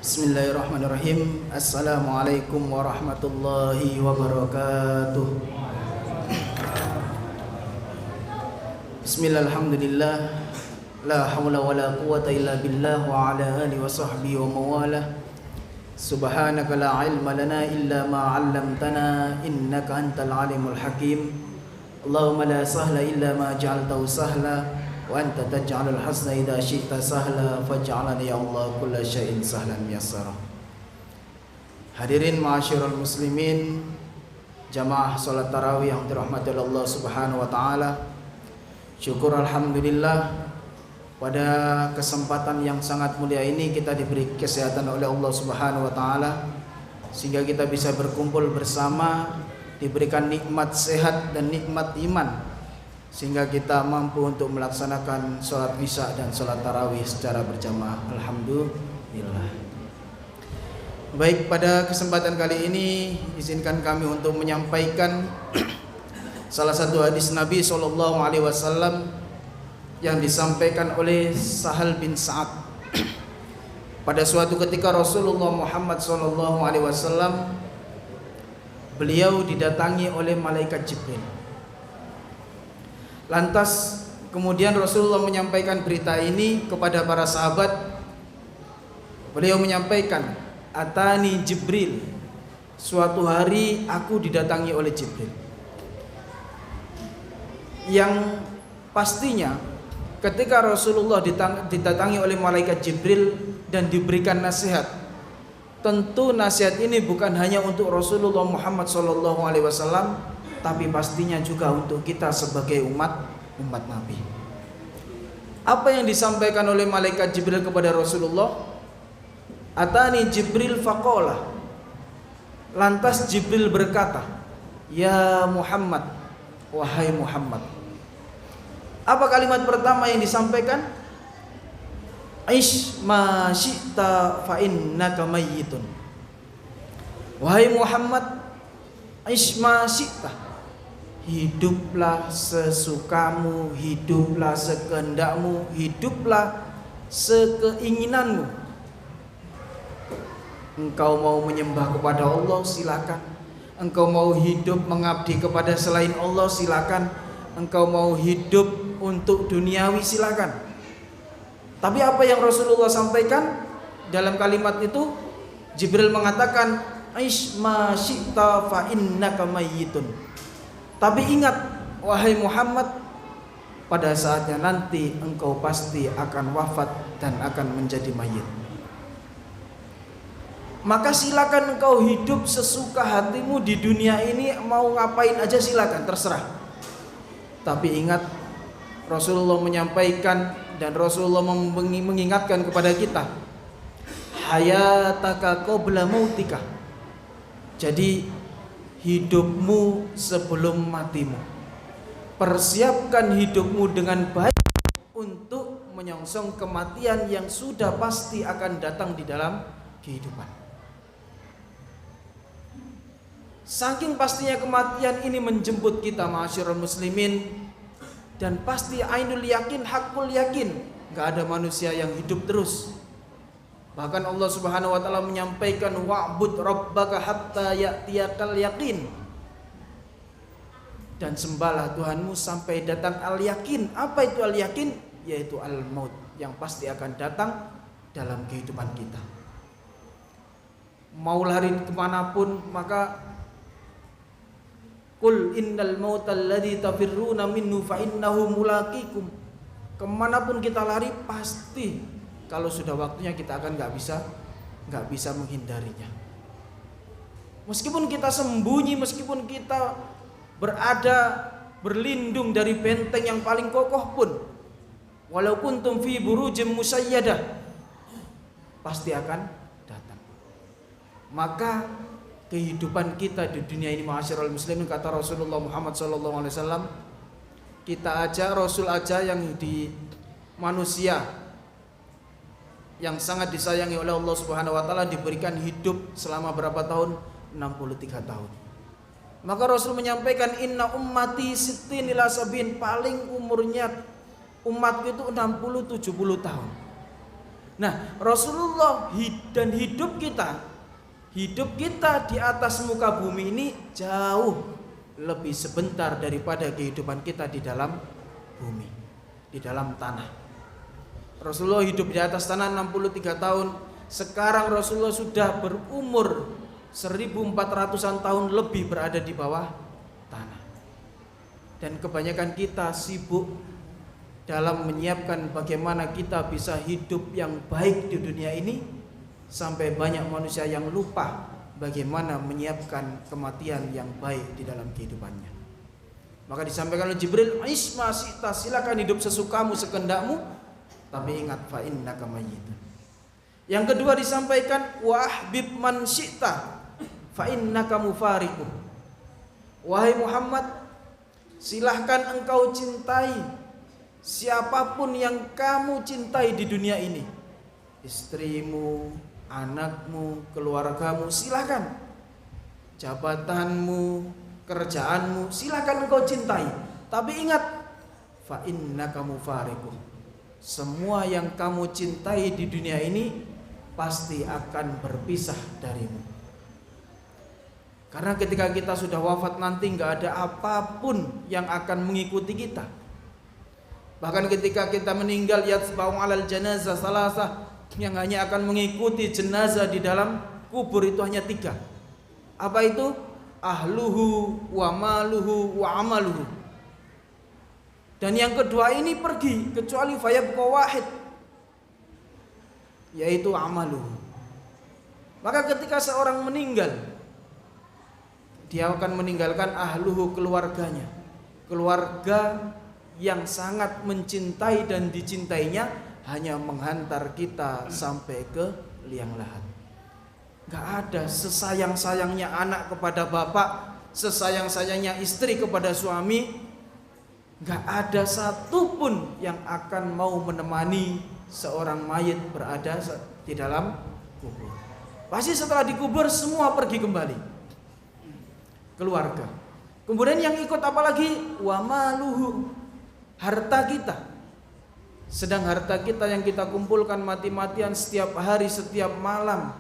Bismillahirrahmanirrahim. Assalamualaikum warahmatullahi wabarakatuh. Bismillahirrahmanirrahim. La hawla wa la quwata illa billah wa ala alihi wa sahbihi wa mawalah. Subhanaka la ilma lana illa ma 'allamtana innaka antal alimul hakim. Allahumma la sahla illa ma ja'altahu sahla wa anta taj'alul hasna idza syi'ta sahla faj'alna ya Allah kulla syai'in sahlan yassara. Hadirin ma'asyiral muslimin, jamaah salat tarawih yang dirahmati Allah Subhanahu wa taala. Syukur alhamdulillah pada kesempatan yang sangat mulia ini kita diberi kesehatan oleh Allah Subhanahu wa taala sehingga kita bisa berkumpul bersama, diberikan nikmat sehat dan nikmat iman sehingga kita mampu untuk melaksanakan sholat isya dan sholat tarawih secara berjamaah. Alhamdulillah. Baik, pada kesempatan kali ini izinkan kami untuk menyampaikan salah satu hadis Nabi SAW yang disampaikan oleh Sahal bin Sa'ad. Pada suatu ketika Rasulullah Muhammad SAW beliau didatangi oleh malaikat Jibril. Lantas kemudian Rasulullah menyampaikan berita ini kepada para sahabat. Beliau menyampaikan, "Atani Jibril." Suatu hari aku didatangi oleh Jibril. Yang pastinya ketika Rasulullah didatangi oleh malaikat Jibril dan diberikan nasihat, tentu nasihat ini bukan hanya untuk Rasulullah Muhammad SAW, tapi pastinya juga untuk kita sebagai umat Nabi. Apa yang disampaikan oleh malaikat Jibril kepada Rasulullah? Atani Jibril faqala. Lantas Jibril berkata, "Ya Muhammad, wahai Muhammad." Apa kalimat pertama yang disampaikan? "Ish ma syi'ta fa innaka mayyitun." Wahai Muhammad, ish ma syi'ta. Hiduplah sesukamu, hiduplah sekehendakmu, hiduplah sekeinginanmu. Engkau mau menyembah kepada Allah, silakan. Engkau mau hidup mengabdi kepada selain Allah, silakan. Engkau mau hidup untuk duniawi, silakan. Tapi apa yang Rasulullah sampaikan dalam kalimat itu? Jibril mengatakan, "Aish ma syi'ta fa innaka mayyitun." Tapi ingat, wahai Muhammad, pada saatnya nanti engkau pasti akan wafat dan akan menjadi mayit. Maka silakan engkau hidup sesuka hatimu di dunia ini, mau ngapain aja silakan, terserah. Tapi ingat, Rasulullah menyampaikan dan Rasulullah mengingatkan kepada kita, hayataka qabla mautika. Jadi hidupmu sebelum matimu. Persiapkan hidupmu dengan baik untuk menyongsong kematian yang sudah pasti akan datang di dalam kehidupan. Saking pastinya kematian ini menjemput kita, ma'asyiral muslimin, dan pasti ainul yakin, hakul yakin, gak ada manusia yang hidup terus. Bahkan Allah Subhanahu wa taala menyampaikan, wa'bud rabbaka hatta ya'tiyakal yaqin. Dan sembahlah Tuhanmu sampai datang al-yakin. Apa itu al-yakin? Yaitu al-maut, yang pasti akan datang dalam kehidupan kita. Mau lari kemanapun, maka Qul innal mautal ladzi tafirruna minhu fa innahu mulaqikum. Kemanapun kita lari, pasti kalau sudah waktunya kita akan nggak bisa menghindarinya. Meskipun kita sembunyi, meskipun kita berlindung dari benteng yang paling kokoh pun, walaupun kuntum fi burujim musayyadah, pasti akan datang. Maka kehidupan kita di dunia ini, ma'asyiral muslimin, kata Rasulullah Muhammad SAW, kita aja, Rasul aja yang di manusia yang sangat disayangi oleh Allah Subhanahu wa taala diberikan hidup selama berapa tahun? 63 tahun. Maka Rasul menyampaikan, "Inna ummati sittin ila sabin." Paling umurnya umatku itu 60-70 tahun. Nah, Rasulullah dan hidup kita di atas muka bumi ini jauh lebih sebentar daripada kehidupan kita di dalam bumi, di dalam tanah. Rasulullah hidup di atas tanah 63 tahun. Sekarang Rasulullah sudah berumur 1400-an tahun lebih berada di bawah tanah. Dan kebanyakan kita sibuk dalam menyiapkan bagaimana kita bisa hidup yang baik di dunia ini, sampai banyak manusia yang lupa bagaimana menyiapkan kematian yang baik di dalam kehidupannya. Maka disampaikan oleh Jibril, "Isma sita, silakan hidup sesukamu sekendakmu, tapi ingat fa innaka mayyitun." Yang kedua disampaikan, "Wa ahbib man syi'ta fa innaka mufariquh." Wahai Muhammad, silahkan engkau cintai siapapun yang kamu cintai di dunia ini. Istrimu, anakmu, keluargamu, silahkan. Jabatanmu, kerjaanmu, silahkan engkau cintai. Tapi ingat, fa innaka mufariquh. Semua yang kamu cintai di dunia ini pasti akan berpisah darimu. Karena ketika kita sudah wafat nanti nggak ada apapun yang akan mengikuti kita. Bahkan ketika kita meninggal, yatsba'u 'alal janazah salasah, yang hanya akan mengikuti jenazah di dalam kubur itu hanya 3. Apa itu? Ahluhu wa maluhu wa amaluhu. Dan yang kedua ini pergi kecuali fayabqa wahid, yaitu amaluhu. Maka ketika seorang meninggal, dia akan meninggalkan ahluhu, keluarganya. Keluarga yang sangat mencintai dan dicintainya hanya menghantar kita sampai ke liang lahat. Gak ada sesayang-sayangnya anak kepada bapak, sesayang-sayangnya istri kepada suami, gak ada satupun yang akan mau menemani seorang mayit berada di dalam kubur. Pasti setelah dikubur semua pergi kembali, keluarga. Kemudian yang ikut apalagi? Wa maluhu, harta kita. Sedang harta kita yang kita kumpulkan mati-matian setiap hari, setiap malam,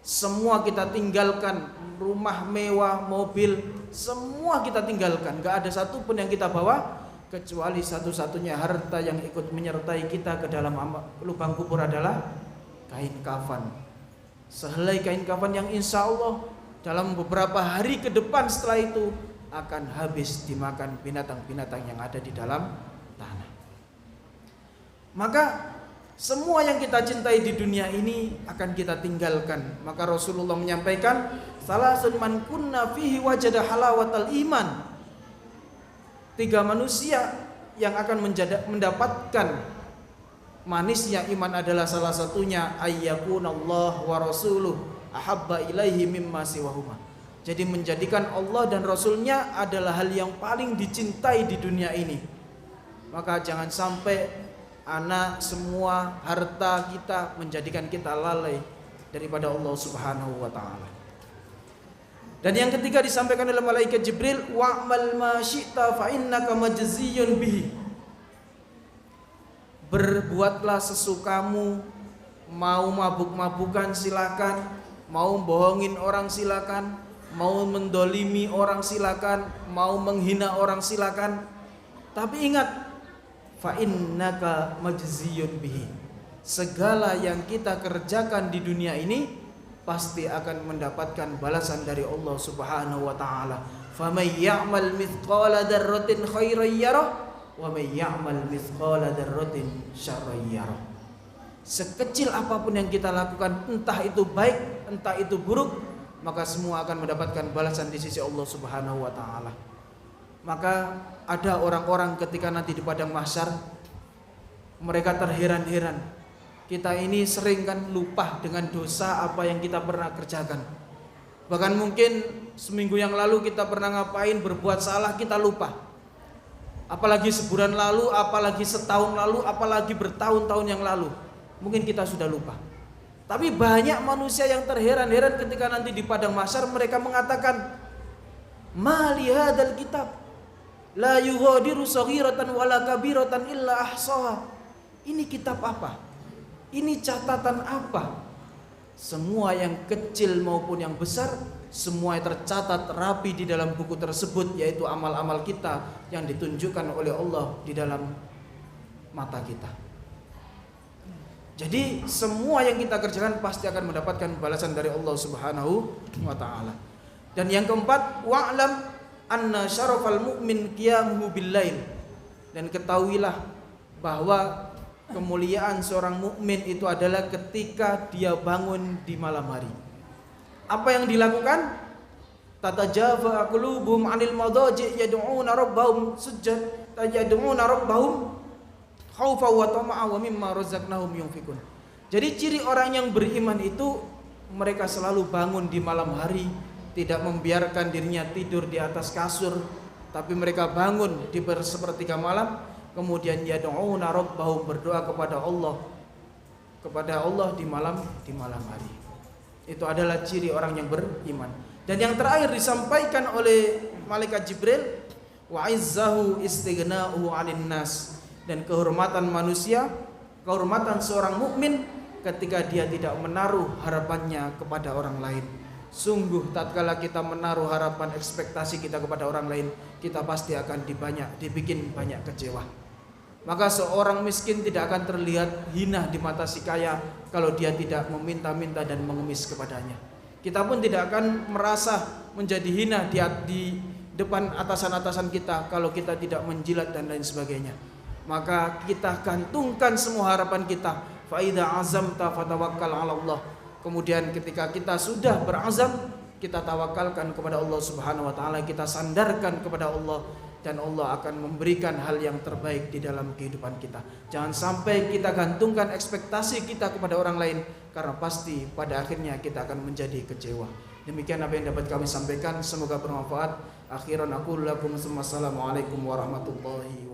semua kita tinggalkan. Rumah mewah, mobil, semua kita tinggalkan. Gak ada satupun yang kita bawa, kecuali satu-satunya harta yang ikut menyertai kita ke dalam lubang kubur adalah kain kafan. Sehelai kain kafan yang insya Allah dalam beberapa hari ke depan setelah itu akan habis dimakan binatang-binatang yang ada di dalam tanah. Maka semua yang kita cintai di dunia ini akan kita tinggalkan. Maka Rasulullah menyampaikan, salasun man kunna fihi wajada halawatal iman. 3 manusia yang akan mendapatkan manisnya iman adalah salah satunya ayyakunallah wa rasuluh ahabba ilaihi mimma siwahuma. Jadi menjadikan Allah dan Rasulnya adalah hal yang paling dicintai di dunia ini. Maka jangan sampai anak, semua harta kita menjadikan kita lalai daripada Allah Subhanahu wa ta'ala. Dan yang ketiga disampaikan oleh malaikat Jibril, wa'mal ma syi'ta fa innaka majziyun bihi. Berbuatlah sesukamu, mau mabuk-mabukan silakan, mau bohongin orang silakan, mau mendolimi orang silakan, mau menghina orang silakan. Tapi ingat, fa innaka majziyun bihi. Segala yang kita kerjakan di dunia ini pasti akan mendapatkan balasan dari Allah Subhanahu wa taala. Faman ya'mal mithqala dzarratin khairan yarah wa man ya'mal mithqala dzarratin syarran yarah. Sekecil apapun yang kita lakukan, entah itu baik, entah itu buruk, maka semua akan mendapatkan balasan di sisi Allah Subhanahu wa taala. Maka ada orang-orang ketika nanti di padang mahsyar, mereka terheran-heran. Kita ini sering kan lupa dengan dosa apa yang kita pernah kerjakan. Bahkan mungkin seminggu yang lalu kita pernah ngapain, berbuat salah, kita lupa. Apalagi sebulan lalu, apalagi setahun lalu, apalagi bertahun-tahun yang lalu, mungkin kita sudah lupa. Tapi banyak manusia yang terheran-heran ketika nanti di padang mahsyar, mereka mengatakan, ma li hadzal kitab la yughadiru shaghiratan wala kabiratan illa ahsaha. Ini kitab apa? Ini catatan apa? Semua yang kecil maupun yang besar, semua tercatat rapi di dalam buku tersebut, yaitu amal-amal kita yang ditunjukkan oleh Allah di dalam mata kita. Jadi semua yang kita kerjakan pasti akan mendapatkan balasan dari Allah Subhanahu wa taala. Dan yang keempat, wa'lam anna syarafal mu'min qiyamuhu bil-lail. Dan ketahuilah bahwa kemuliaan seorang mukmin itu adalah ketika dia bangun di malam hari. Apa yang dilakukan? Tatajafa qulubuhum 'anil madaji' yad'una rabbahum sujjan yad'una rabbahum khaufa wa tama'a wa mimma razaqnahum yunfikun. Jadi ciri orang yang beriman itu mereka selalu bangun di malam hari, tidak membiarkan dirinya tidur di atas kasur, tapi mereka bangun di sepertiga malam, kemudian yad'una rabbahum, berdoa kepada Allah di malam hari. Itu adalah ciri orang yang beriman. Dan yang terakhir disampaikan oleh malaikat Jibril, wa izzahu istighna'uhu 'anil nas. Dan kehormatan manusia, kehormatan seorang mukmin ketika dia tidak menaruh harapannya kepada orang lain. Sungguh tatkala kita menaruh harapan ekspektasi kita kepada orang lain, kita pasti akan dibikin banyak kecewa. Maka seorang miskin tidak akan terlihat hina di mata si kaya kalau dia tidak meminta-minta dan mengemis kepadanya. Kita pun tidak akan merasa menjadi hina di depan atasan-atasan kita kalau kita tidak menjilat dan lain sebagainya. Maka kita gantungkan semua harapan kita. Fa idza azamta fatawakkal 'ala Allah. Kemudian ketika kita sudah berazam, kita tawakalkan kepada Allah Subhanahu wa taala, kita sandarkan kepada Allah, dan Allah akan memberikan hal yang terbaik di dalam kehidupan kita. Jangan sampai kita gantungkan ekspektasi kita kepada orang lain, karena pasti pada akhirnya kita akan menjadi kecewa. Demikian apa yang dapat kami sampaikan, semoga bermanfaat. Akhiran aqulu lakum assalamualaikum warahmatullahi